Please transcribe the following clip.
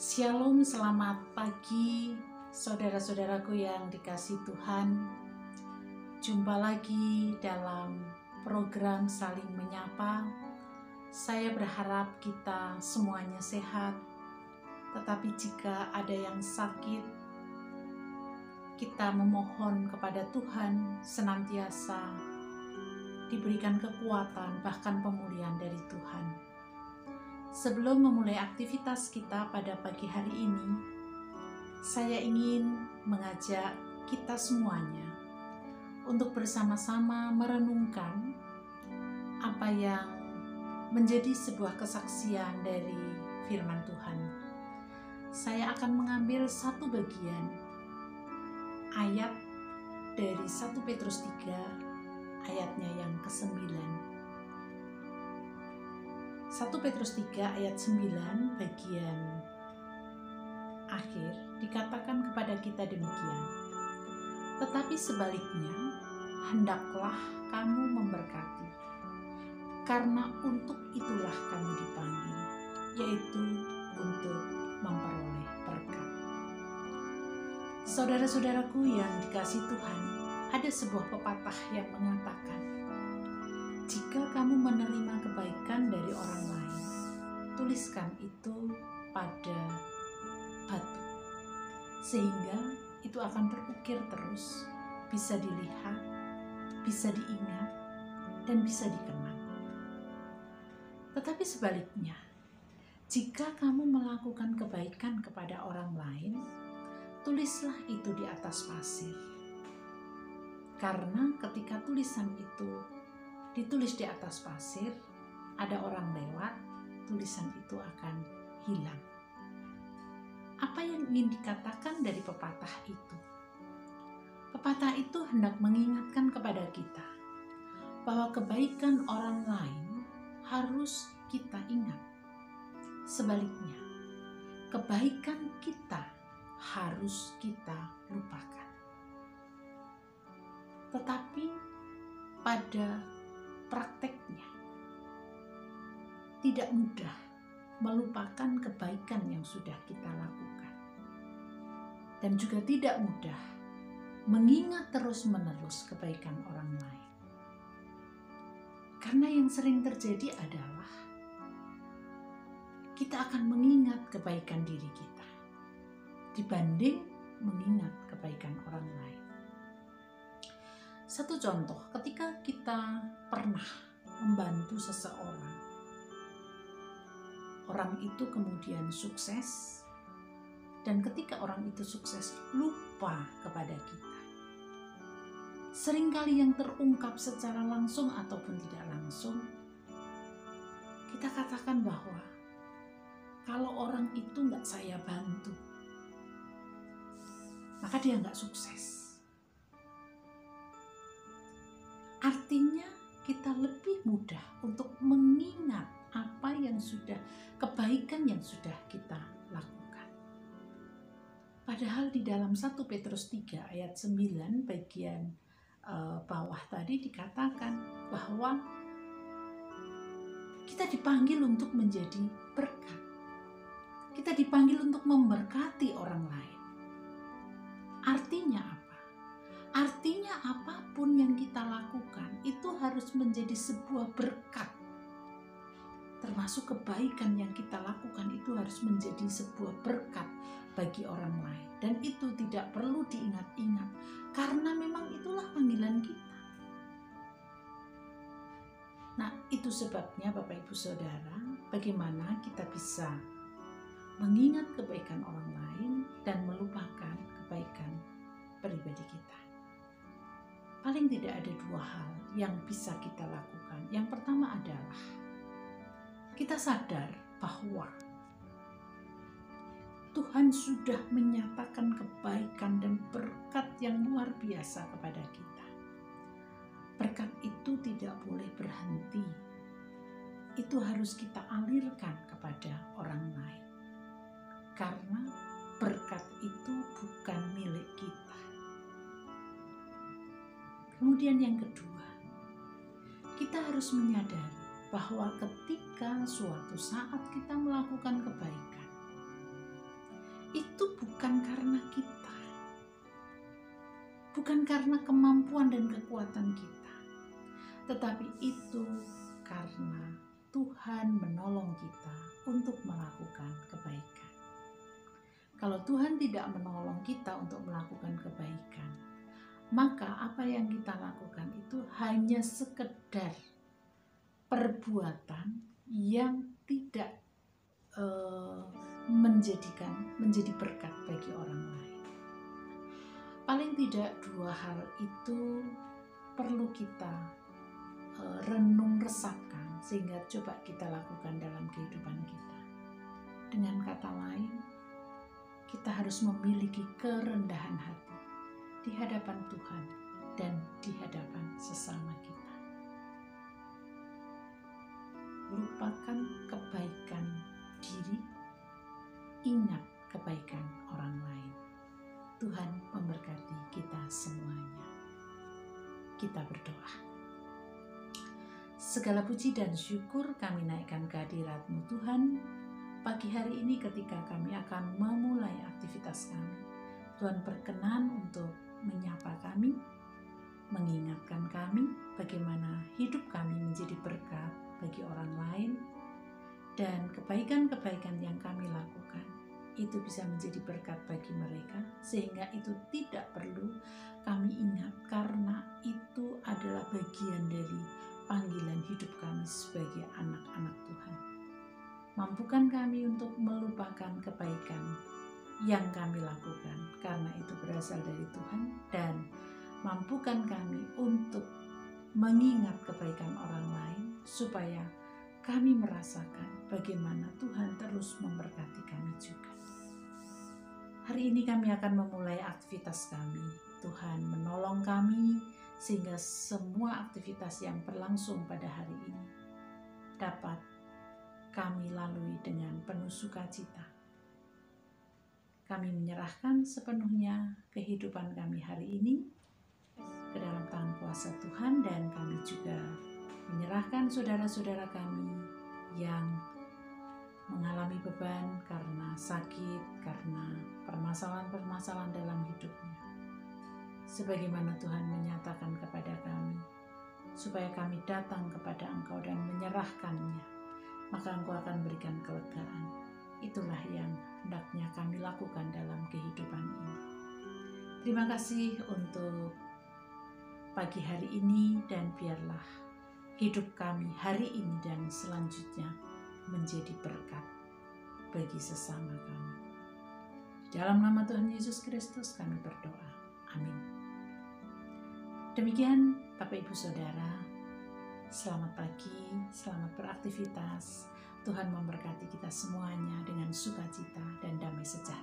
Shalom, selamat pagi saudara-saudaraku yang dikasihi Tuhan. Jumpa lagi dalam program Saling Menyapa. Saya berharap kita semuanya sehat. Tetapi jika ada yang sakit, kita memohon kepada Tuhan senantiasa diberikan kekuatan bahkan pemulihan dari Tuhan. Sebelum memulai aktivitas kita pada pagi hari ini, saya ingin mengajak kita semuanya untuk bersama-sama merenungkan apa yang menjadi sebuah kesaksian dari firman Tuhan. Saya akan mengambil satu bagian ayat dari 1 Petrus 3 ayatnya yang ke-9. 1 Petrus 3 ayat 9 bagian akhir dikatakan kepada kita demikian. Tetapi sebaliknya, hendaklah kamu memberkati, karena untuk itulah kamu dipanggil, yaitu untuk memperoleh berkat. Saudara-saudaraku yang dikasihi Tuhan, ada sebuah pepatah yang mengatakan, jika kamu menerima kebaikan dari orang lain, tuliskan itu pada batu, sehingga itu akan terukir terus, bisa dilihat, bisa diingat, dan bisa dikenang. Tetapi sebaliknya, jika kamu melakukan kebaikan kepada orang lain, tulislah itu di atas pasir. Karena ketika tulisan itu ditulis di atas pasir, ada orang lewat, tulisan itu akan hilang. Apa yang ingin dikatakan dari pepatah itu? Pepatah itu hendak mengingatkan kepada kita bahwa kebaikan orang lain harus kita ingat. Sebaliknya, kebaikan kita harus kita lupakan. Tetapi pada prakteknya tidak mudah melupakan kebaikan yang sudah kita lakukan, dan juga tidak mudah mengingat terus-menerus kebaikan orang lain. Karena yang sering terjadi adalah kita akan mengingat kebaikan diri kita dibanding mengingat kebaikan orang lain. Satu contoh, ketika kita pernah membantu seseorang, orang itu kemudian sukses, dan ketika orang itu sukses lupa kepada kita. Seringkali yang terungkap secara langsung ataupun tidak langsung, kita katakan bahwa kalau orang itu nggak saya bantu, maka dia nggak sukses. Artinya kita lebih mudah untuk mengingat apa yang sudah, kebaikan yang sudah kita lakukan. Padahal di dalam 1 Petrus 3 ayat 9 bagian bawah tadi dikatakan bahwa kita dipanggil untuk menjadi berkat. Kita dipanggil untuk memberkati orang lain. Artinya apa? Artinya apapun yang kita lakukan itu harus menjadi sebuah berkat. Termasuk kebaikan yang kita lakukan itu harus menjadi sebuah berkat bagi orang lain. Dan itu tidak perlu diingat-ingat, karena memang itulah panggilan kita. Nah, itu sebabnya Bapak Ibu Saudara, bagaimana kita bisa mengingat kebaikan orang lain dan melupakan kebaikan pribadi kita. Paling tidak ada dua hal yang bisa kita lakukan. Yang pertama adalah kita sadar bahwa Tuhan sudah menyatakan kebaikan dan berkat yang luar biasa kepada kita. Berkat itu tidak boleh berhenti. Itu harus kita alirkan kepada orang lain. Karena berkat itu bukan milik kita. Kemudian yang kedua, kita harus menyadari bahwa ketika suatu saat kita melakukan kebaikan, itu bukan karena kita, bukan karena kemampuan dan kekuatan kita, tetapi itu karena Tuhan menolong kita untuk melakukan kebaikan. Kalau Tuhan tidak menolong kita untuk melakukan kebaikan, maka apa yang kita lakukan itu hanya sekedar perbuatan yang tidak menjadi berkat bagi orang lain. Paling tidak dua hal itu perlu kita renung resapkan sehingga coba kita lakukan dalam kehidupan kita. Dengan kata lain, kita harus memiliki kerendahan hati di hadapan Tuhan dan di hadapan sesama kita. Lupakan kebaikan diri, ingat kebaikan orang lain. Tuhan memberkati kita semuanya. Kita berdoa. Segala puji dan syukur kami naikkan kehadirat-Mu Tuhan. Pagi hari ini ketika kami akan memulai aktivitas kami, Tuhan berkenan untuk menyapa kami, mengingatkan kami bagaimana hidup kami menjadi berkat bagi orang lain, dan kebaikan-kebaikan yang kami lakukan itu bisa menjadi berkat bagi mereka, sehingga itu tidak perlu kami ingat karena itu adalah bagian dari panggilan hidup kami sebagai anak-anak Tuhan. Mampukan kami untuk melupakan kebaikan yang kami lakukan karena itu berasal dari Tuhan, dan mampukan kami untuk mengingat kebaikan orang lain supaya kami merasakan bagaimana Tuhan terus memberkati kami juga. Hari ini kami akan memulai aktivitas kami. Tuhan menolong kami sehingga semua aktivitas yang berlangsung pada hari ini dapat kami lalui dengan penuh sukacita. Kami menyerahkan sepenuhnya kehidupan kami hari ini ke dalam tangan kuasa Tuhan, dan kami juga menyerahkan saudara-saudara kami yang mengalami beban karena sakit, karena permasalahan-permasalahan dalam hidupnya. Sebagaimana Tuhan menyatakan kepada kami, supaya kami datang kepada Engkau dan menyerahkannya, maka Engkau akan berikan kelegaan. Itulah yang hendaknya kami lakukan dalam kehidupan ini. Terima kasih untuk pagi hari ini, dan biarlah hidup kami hari ini dan selanjutnya menjadi berkat bagi sesama kami. Dalam nama Tuhan Yesus Kristus kami berdoa. Amin. Demikian Bapak Ibu Saudara, selamat pagi, selamat beraktivitas. Tuhan memberkati kita semuanya dengan sukacita dan damai sejahtera.